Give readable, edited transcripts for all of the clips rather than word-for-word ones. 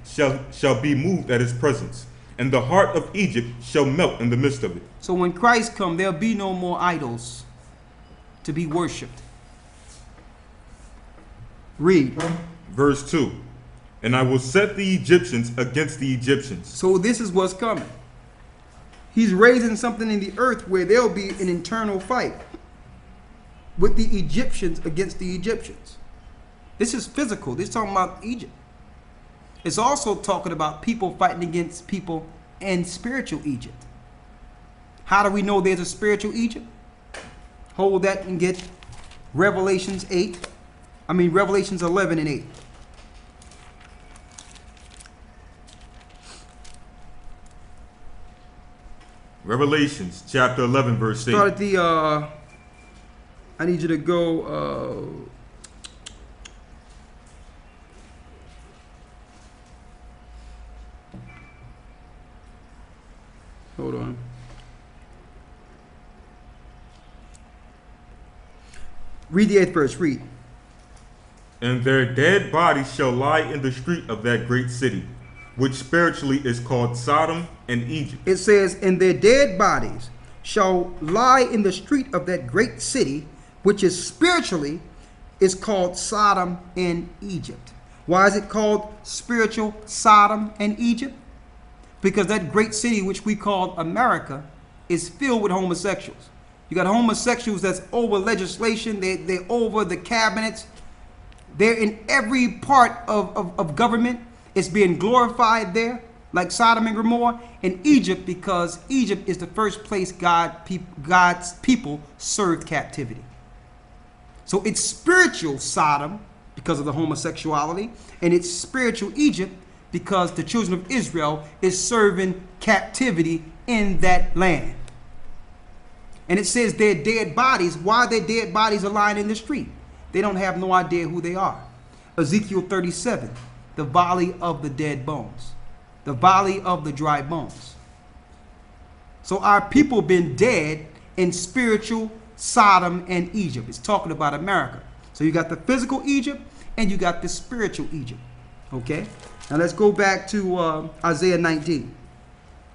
shall be moved at his presence, and the heart of Egypt shall melt in the midst of it. So when Christ comes, there'll be no more idols to be worshipped. Read. Verse 2. And I will set the Egyptians against the Egyptians. So this is what's coming. He's raising something in the earth where there'll be an internal fight with the Egyptians against the Egyptians. This is physical. This is talking about Egypt. It's also talking about people fighting against people in spiritual Egypt. How do we know there's a spiritual Egypt? Hold that and get Revelations 11 and 8. Revelations chapter 11 verse 8. Start at the, I need you to go, hold on. Read the 8th verse, read. And their dead bodies shall lie in the street of that great city, which spiritually is called Sodom and Egypt. It says, and their dead bodies shall lie in the street of that great city, which is spiritually is called Sodom and Egypt. Why is it called spiritual Sodom and Egypt? Because that great city, which we call America, is filled with homosexuals. You got homosexuals that's over legislation. They're over the cabinets. They're in every part of government. It's being glorified there, like Sodom and Gomorrah. In Egypt, because Egypt is the first place God's people served captivity. So it's spiritual Sodom because of the homosexuality, and it's spiritual Egypt because the children of Israel is serving captivity in that land. And it says their dead bodies. Why their dead bodies are lying in the street? They don't have no idea who they are. Ezekiel 37, the valley of the dead bones, the valley of the dry bones. So our people been dead in spiritual Sodom and Egypt. It's talking about America. So you got the physical Egypt and you got the spiritual Egypt. Okay. Now let's go back to Isaiah 19.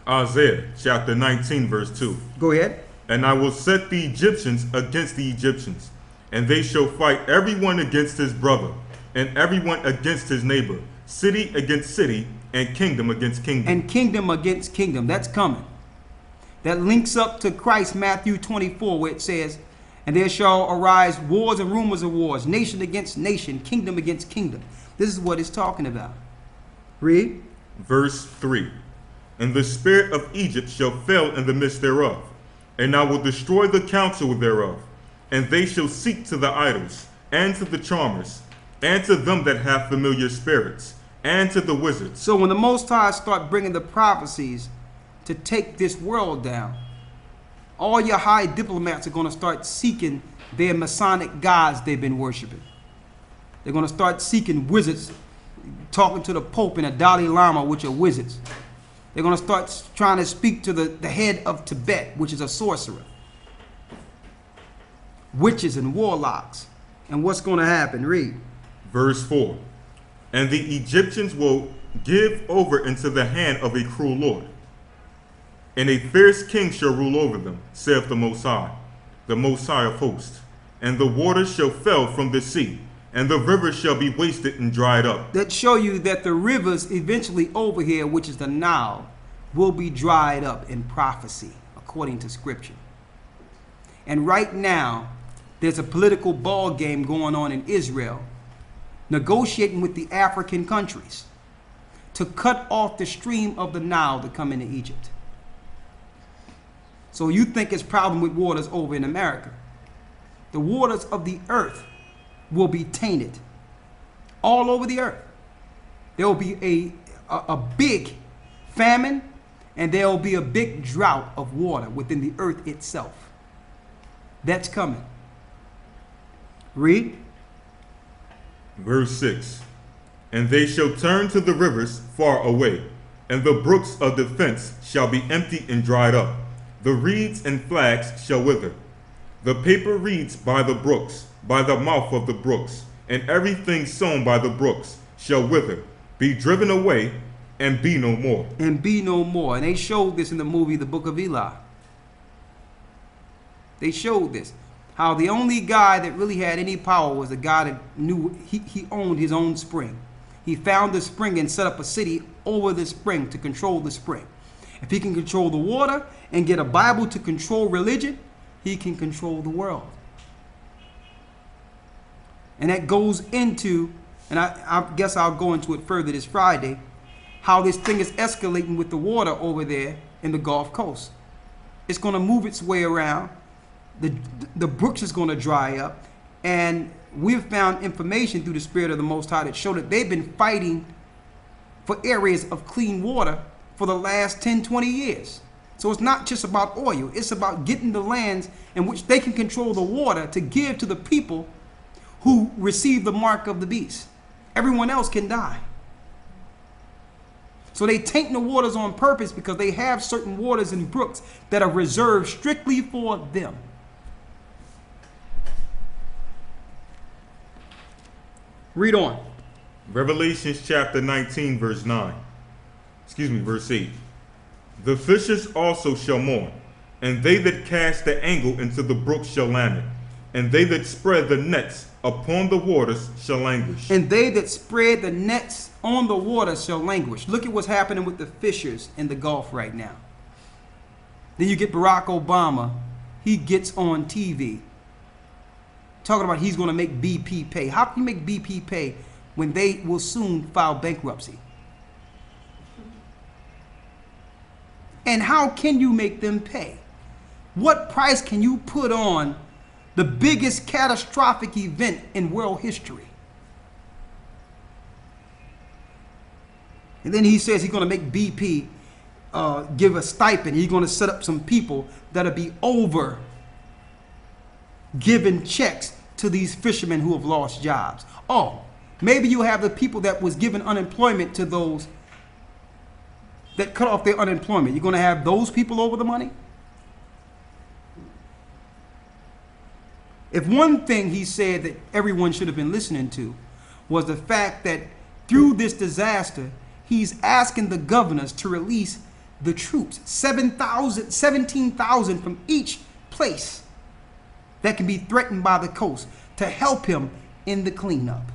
Isaiah chapter 19 verse 2. Go ahead. And I will set the Egyptians against the Egyptians, and they shall fight everyone against his brother, and everyone against his neighbor, city against city, and kingdom against kingdom. And kingdom against kingdom. That's coming. That links up to Christ, Matthew 24, where it says, and there shall arise wars and rumors of wars, nation against nation, kingdom against kingdom. This is what it's talking about. Read. Verse 3. And the spirit of Egypt shall fail in the midst thereof, and I will destroy the counsel thereof, and they shall seek to the idols, and to the charmers, and to them that have familiar spirits, and to the wizards. So when the Most High start bringing the prophecies to take this world down, all your high diplomats are going to start seeking their Masonic gods they've been worshiping. They're going to start seeking wizards, talking to the Pope and the Dalai Lama, which are wizards. They're going to start trying to speak to the head of Tibet, which is a sorcerer. Witches and warlocks. And what's going to happen? Read. Verse 4. And the Egyptians will give over into the hand of a cruel lord, and a fierce king shall rule over them, saith the Most High of hosts. And the waters shall fail from the sea, and the rivers shall be wasted and dried up. That show you that the rivers eventually over here, which is the Nile, will be dried up in prophecy, according to Scripture. And right now, there's a political ball game going on in Israel, negotiating with the African countries to cut off the stream of the Nile to come into Egypt. So you think it's problem with waters over in America. The waters of the earth will be tainted all over the earth. There will be a big famine, and there will be a big drought of water within the earth itself. That's coming. Read. Verse 6. And they shall turn to the rivers far away, and the brooks of defense shall be empty and dried up. The reeds and flags shall wither. The paper reeds by the brooks, by the mouth of the brooks, and everything sown by the brooks shall wither. be driven away, and be no more. And be no more. And they showed this in the movie The Book of Eli. They showed this. How the only guy that really had any power was the guy that knew he owned his own spring. He found the spring and set up a city over the spring to control the spring. If he can control the water and get a Bible to control religion, he can control the world. And that goes into, and I guess I'll go into it further this Friday, how this thing is escalating with the water over there in the Gulf Coast. It's going to move its way around. The brooks is going to dry up. And we've found information through the Spirit of the Most High that show that they've been fighting for areas of clean water for the last 10, 20 years. So it's not just about oil. It's about getting the lands in which they can control the water to give to the people who receive the mark of the beast. Everyone else can die. So they taint the waters on purpose because they have certain waters and brooks that are reserved strictly for them. Read on. Revelations chapter 19, verse 9. Verse 8. The fishers also shall mourn, and they that cast the angle into the brook shall lament, and they that spread the nets upon the waters shall languish. And they that spread the nets on the waters shall languish. Look at what's happening with the fishers in the Gulf right now. Then you get Barack Obama. He gets on TV talking about he's going to make BP pay. How can you make BP pay when they will soon file bankruptcy? And how can you make them pay? What price can you put on the biggest catastrophic event in world history? And then he says he's going to make BP give a stipend. He's going to set up some people that'll be over giving checks to these fishermen who have lost jobs. Oh, maybe you have the people that was given unemployment to those that cut off their unemployment. You're going to have those people over the money? If one thing he said that everyone should have been listening to was the fact that through this disaster, he's asking the governors to release the troops, 17,000 from each place that can be threatened by the coast to help him in the cleanup.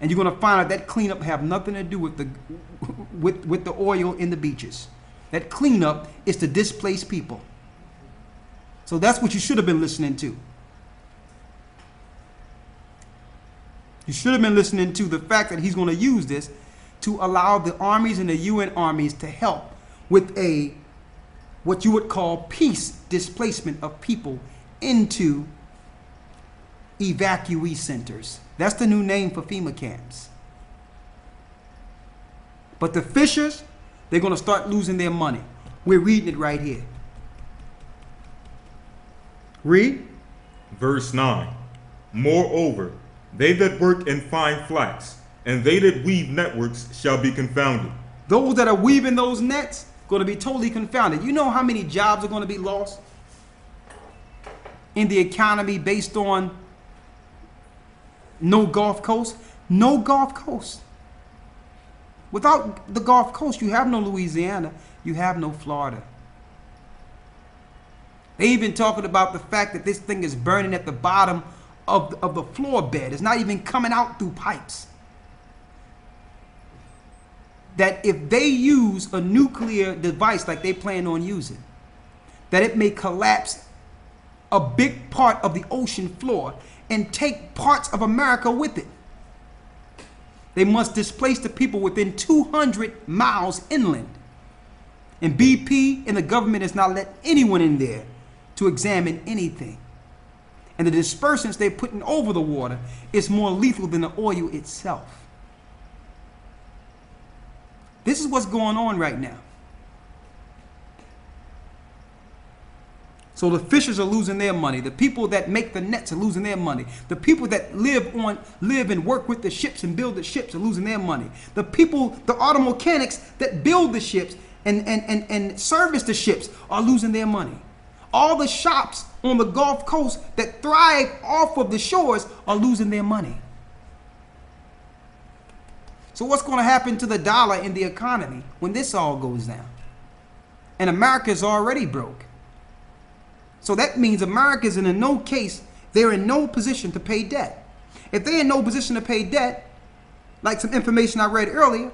And you're going to find out that cleanup have nothing to do with the oil in the beaches. That cleanup is to displace people. So that's what you should have been listening to. You should have been listening to the fact that he's going to use this to allow the armies and the UN armies to help with what you would call peace displacement of people into evacuee centers. That's the new name for FEMA camps. But the fishers, they're going to start losing their money. We're reading it right here. Read. Verse 9. Moreover, they that work in fine flax, and they that weave networks shall be confounded. Those that are weaving those nets going to be totally confounded. You know how many jobs are going to be lost in the economy based on no Gulf Coast? No Gulf Coast. Without the Gulf Coast, you have no Louisiana, you have no Florida. They even talking about the fact that this thing is burning at the bottom of the floor bed. It's not even coming out through pipes. That if they use a nuclear device like they plan on using, that it may collapse a big part of the ocean floor and take parts of America with it. They must displace the people within 200 miles inland. And BP and the government has not let anyone in there to examine anything. And the dispersants they're putting over the water is more lethal than the oil itself. This is what's going on right now. So the fishers are losing their money. The people that make the nets are losing their money. The people that live and work with the ships and build the ships are losing their money. The people, the auto mechanics that build the ships and service the ships are losing their money. All the shops on the Gulf Coast that thrive off of the shores are losing their money. So what's going to happen to the dollar in the economy when this all goes down? And America is already broke. So that means America's in no case, they're in no position to pay debt. If they're in no position to pay debt, like some information I read earlier,